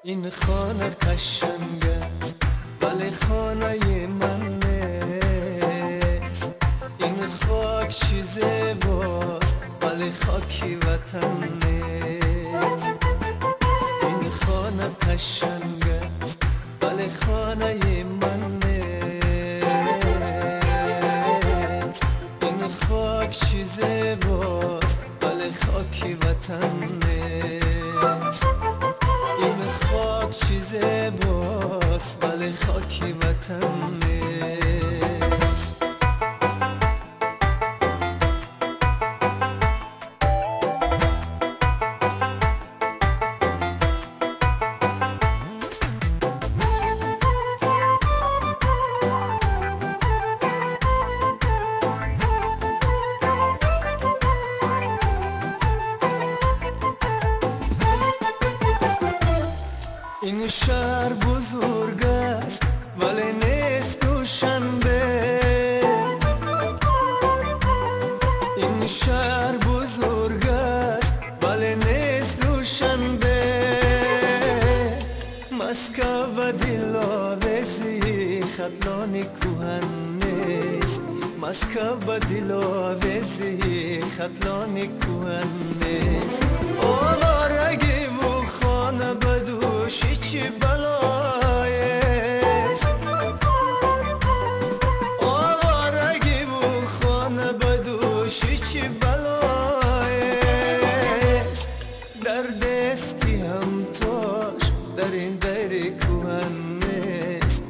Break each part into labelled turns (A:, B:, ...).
A: این خانه قشنگ است ولی خانه من نیست. این خاک چیز باست ولی خاکی وطن نیست. این خانه قشنگ است ولی خانه من نیست. این خاک چیز باست ولی خاکی وطن نیست. این خاک چیزه باست ولی خاکی وطن نیست. این شهر بزرگ است ولی نیست دوشنبه. این شهر بزرگ است ولی نیست دوشنبه. مسکو و دلاویزی خطلانی کوهن نیست. مسکو و دلاویزی خطلانی کوهن نیست. آوارگی و خانه بدوشی چی بلایست. آوارگی و خانه بدوشی چی بلایست. در دست کی هم تاش در این دیر کوهن نیست.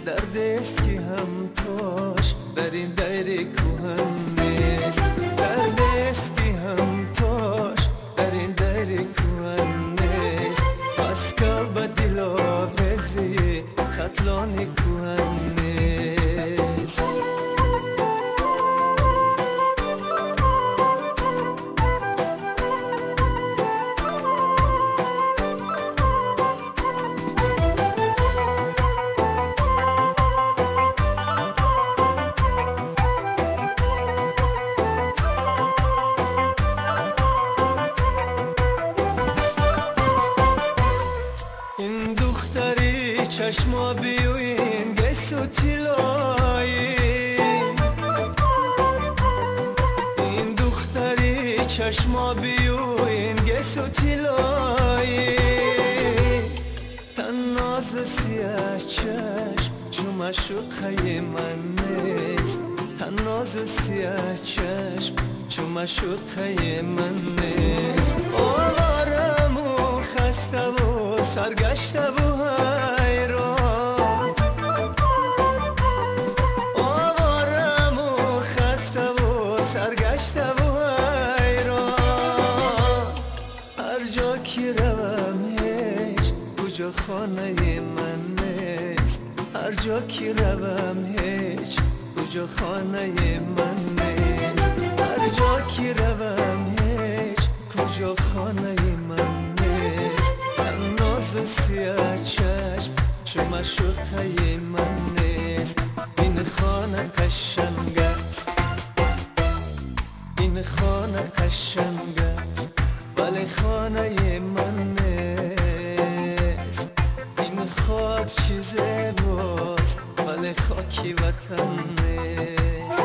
A: در دست کی هم تاش در این دیر کوهن نیست. در دست کی هم تاش در این دیر کوهن نیست. مسکو و دلاویزی خطلانی کوهن نیست. این دختری چشما بیوین گسو تیلایی. این دختری چشما بیوین گسو تیلایی. تناز سیاه چشم چوم شوخه من نیست. تناز سیاه چشم چوم شوخه من نیست. آوارم و خسته و سرگشته و حیران. آوارم و خسته و سرگشته و حیران. هر جا که روم هیچ کجا خانه من نیست. هر جا که روم هیچ کجا خانه من نیست. هر جا که روم هیچ کجا خانه من نیست. تناز سیاه چشم چوم شوخه من نیست. این خانه قشنگ است. این خانه قشنگ است ولی خانه من نیست. این خاک چیز باست ولی خاکی وطن نیست.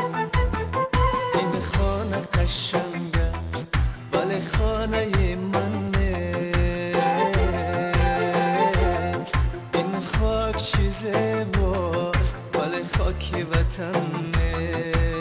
A: این خانه قشنگ است ولی خانه من نیست. این خاک چیز باست ولی خاکی وطن نیست.